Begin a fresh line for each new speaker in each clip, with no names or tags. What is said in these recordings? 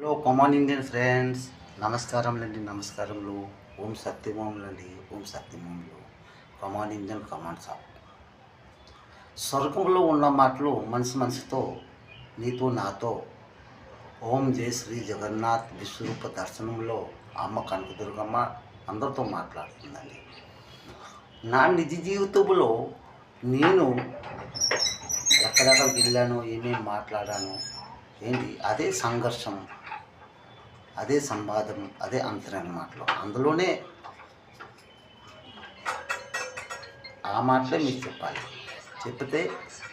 Hello common Indian friends, నమస్కారములండి. నమస్కారములు. ఓం సత్యమోములండి. ఓం సత్యమోములు. కామన్ ఇండియన్ కమాండ్ సాప్. స్వర్గంలో ఉన్న మాటలు మనసుతో నీతో నాతో ఓం జయ శ్రీ జగన్నాథ్ విశ్వరూప దర్శనంలో అమ్మ కనకదుర్గమ్మ అందరితో మాట్లాడుతుందండి. నా నిజ జీవితంలో నేను ఎక్కడెక్కడికి వెళ్ళాను, ఏమేమి మాట్లాడాను, ఏంటి అదే సంఘర్షం, అదే సంవాదం, అదే అంతరాని మాటలు. అందులోనే ఆ మాటలే మీకు చెప్పాలి. చెప్తే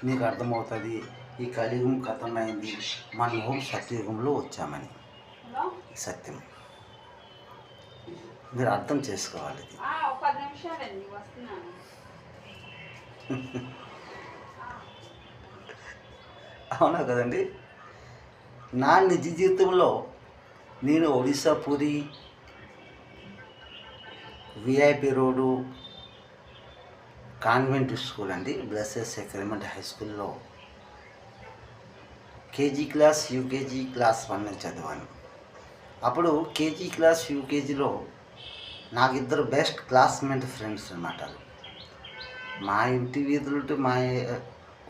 మీకు అర్థమవుతుంది ఈ కలియుగం కథమైంది, మన ఓం సత్యయుగంలో వచ్చామని. సత్యం మీరు అర్థం చేసుకోవాలి. ఇది అవునా కదండి. నా నిజ జీవితంలో నేను Odisha puri VIP road convent school అండి, బ్లెస్సెస్ సెక్రమెంట్ హై స్కూల్లో కేజీ క్లాస్ యూకేజీ క్లాస్ 1 చదివాను. అప్పుడు కేజీ క్లాస్ యూకేజీలో నాకు ఇద్దరు బెస్ట్ క్లాస్మేట్ ఫ్రెండ్స్ అన్నమాట. మా ఇంటి వీధులు మా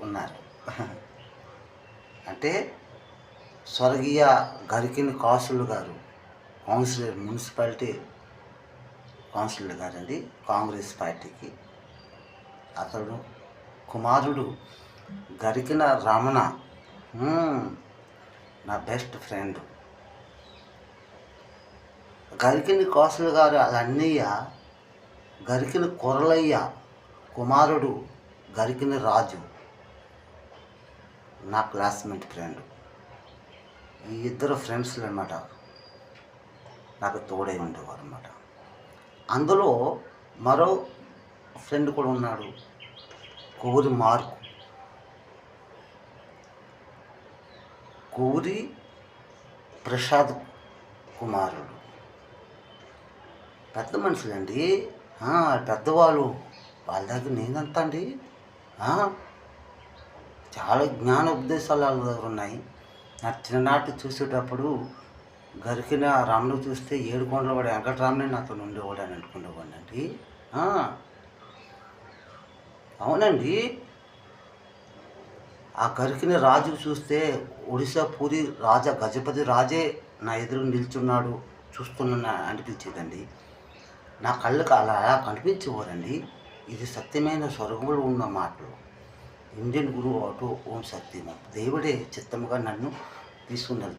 ఉన్నారు. అంటే స్వర్గీయ గరికిని కాసులు గారు, కౌన్సిలర్, మున్సిపాలిటీ కౌన్సిలర్ గారండి, కాంగ్రెస్ పార్టీకి. అతడు కుమారుడు గరికిన రమణ, నా బెస్ట్ ఫ్రెండ్. గరికిని కాసులు గారు అన్నయ్య గరికిన కొరలయ్య కుమారుడు గరికిన రాజు నా క్లాస్మేట్ ఫ్రెండ్. ఈ ఇద్దరు ఫ్రెండ్స్లు అన్నమాట నాకు తోడై ఉండేవారు అన్నమాట. అందులో మరో ఫ్రెండ్ కూడా ఉన్నాడు, కోరి మార్కు, కోరి ప్రసాద్ కుమారుడు. పెద్ద మనుషులండి, పెద్దవాళ్ళు. వాళ్ళ దగ్గర నేనంతా అండి చాలా జ్ఞానోపదేశాలు వాళ్ళ దగ్గర ఉన్నాయి. నా చిన్ననాటి చూసేటప్పుడు గరికిన రాముడు చూస్తే ఏడుకొండల వాడు వెంకటరాముని నాతో ఉండేవాడు అని అనుకునేవాడిని అండి. అవునండి. ఆ గరికిన రాజు చూస్తే ఒడిశా పూరి రాజా గజపతి రాజే నా ఎదురు నిల్చున్నాడు, చూస్తున్నా అనిపించేదండి. నా కళ్ళకు అలా కనిపించేవారండి. ఇది సత్యమైన స్వర్గంలో ఉన్న మాటలు. ఇండియన్ గురువు ఆటో ఓం సత్యము. దేవుడే చిత్తముగా నన్ను తీసుకుని